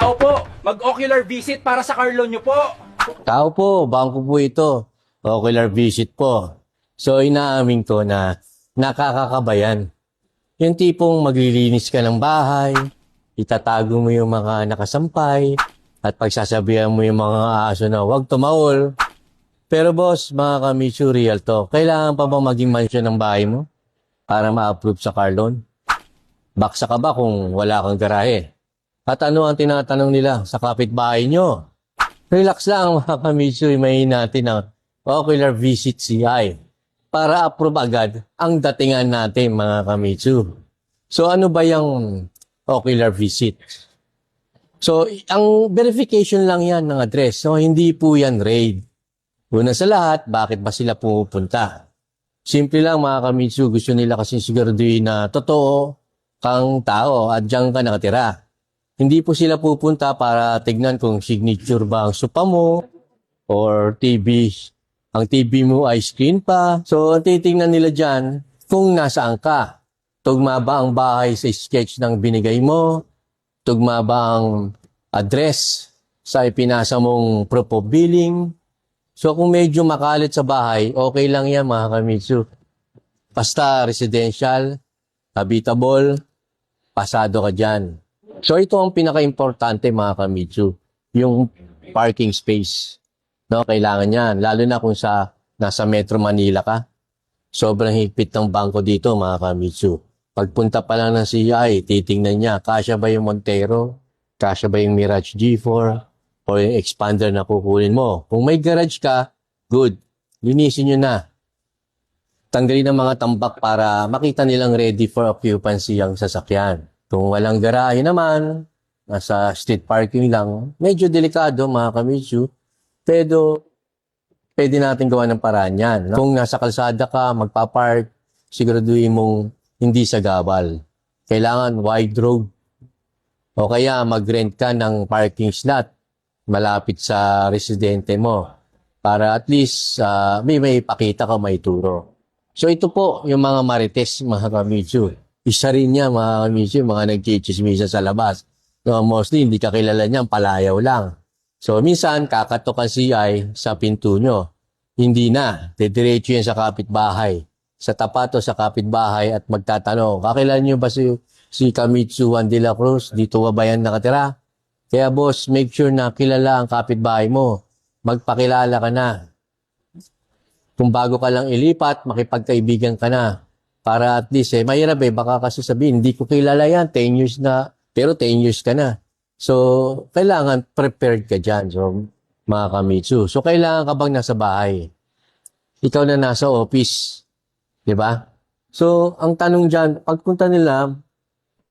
Tao po, mag-ocular visit para sa car loan nyo po. Tao po, bangko po ito. Ocular visit po. So, inaamin ko na nakakakabayan. Yung tipong maglilinis ka ng bahay, itatago mo yung mga nakasampay, at pagsasabihan mo yung mga aso na huwag tumawol. Pero boss, mga kamichu, real to. Kailangan pa ba maging mansion ng bahay mo para ma-approve sa car loan? Baksa ka ba kung wala kang garahe? At ano ang tinatanong nila sa kapitbahay nyo? Relax lang mga kamichu, imahin natin ang ocular visit CI para approve agad ang datingan natin mga kamichu. So ano ba yung ocular visit? So ang verification lang yan ng address. So hindi po yan raid. Una sa lahat, bakit ba sila pumupunta? Simple lang mga kamichu, gusto nila kasi siguraduhin na totoo kang tao at diyan ka nakatira. Hindi po sila pupunta para tignan kung signature ba ang sopa mo or TV. Ang TV mo ay screen pa. So, ang titignan nila dyan kung nasaan ka. Tugma ba ang bahay sa sketch ng binigay mo? Tugma ba ang address sa ipinasa mong proof of billing? So, kung medyo makalit sa bahay, okay lang yan mga kamichu. Basta residential, habitable, pasado ka dyan. So ito ang pinaka-importante mga kamichu, yung parking space. No, kailangan yan, lalo na kung nasa Metro Manila ka. Sobrang higpit ng bangko dito mga kamichu. Pagpunta pa lang ng CI, titingnan niya, kasya ba yung Montero? Kasya ba yung Mirage G4? O yung expander na kukunin mo? Kung may garage ka, good. Linisin nyo na. Tanggalin ang mga tambak para makita nilang ready for occupancy ang sasakyan. Kung walang garahe naman, nasa street parking lang, medyo delikado mga kamichu, pero pwede natin gawa ng paraan yan. No? Kung nasa kalsada ka, magpapark, siguraduhin mong hindi sa gabal. Kailangan wide road. O kaya mag-rent ka ng parking slot malapit sa residente mo para at least may ipakita ka, may turo. So ito po yung mga marites mga kamichu. Isa rin niya mga kamichu, mga nagchichismisa sa labas. No, mostly hindi ka kilala niyan, palayaw lang. So minsan kakatok ang CI sa pinto nyo. Hindi na, didiretso yan sa kapitbahay. Sa tapat o sa kapitbahay at magtatanong, kakilala niyo ba si Kamitsu Juan de la Cruz? Dito ba yan nakatira? Kaya boss, make sure na kilala ang kapitbahay mo. Magpakilala ka na. Kung bago ka lang ilipat, makipagkaibigan ka na. Para at least, mahirap baka kasi sabihin, hindi ko kilala yan, 10 years na, pero 10 years ka na. So, kailangan prepared ka dyan, so, mga kamichu. So, kailangan ka bang nasa bahay? Ikaw na nasa office, di ba? So, ang tanong dyan, pagpunta nila,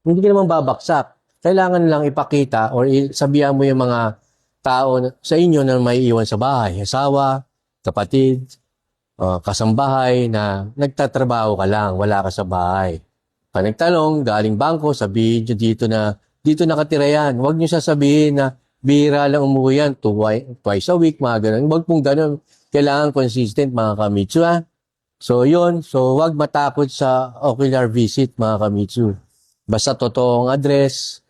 hindi ka naman babaksak. Kailangan lang ipakita or sabihan mo yung mga tao sa inyo na may iwan sa bahay. Asawa, kapatid, kasambahay na nagtatrabaho ka lang, wala ka sa bahay. Pag nagtanong, galing bangko, sabihin nyo dito nakatira yan. Huwag nyo sasabihin na bihira lang umuwi yan, twice a week, mga ganun. Huwag pong ganun. Kailangan consistent, mga kamichu, ha? So, yun. So, huwag matakot sa ocular visit, mga kamichu. Basta totoong address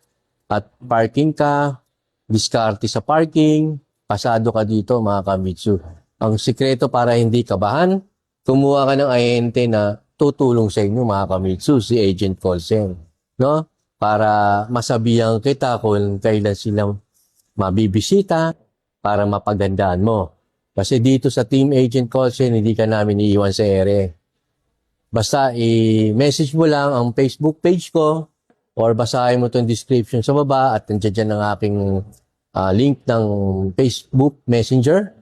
at parking ka, diskarte sa parking, pasado ka dito, mga kamichu. Ang sikreto para hindi kabahan, kumuha ka ng ahente na tutulong sa inyo mga kamichu, si Agent Colsen. No? Para masabihan kita kung kailan silang mabibisita para mapagandaan mo. Kasi dito sa Team Agent Colsen, hindi ka namin iiwan sa ere. Basta i-message mo lang ang Facebook page ko or basahin mo itong description sa baba at nandiyan dyan ang aking link ng Facebook Messenger.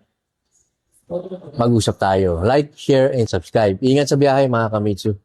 Mag-usap tayo. Like, share, and subscribe. Ingat sa biyahe mga kamichu.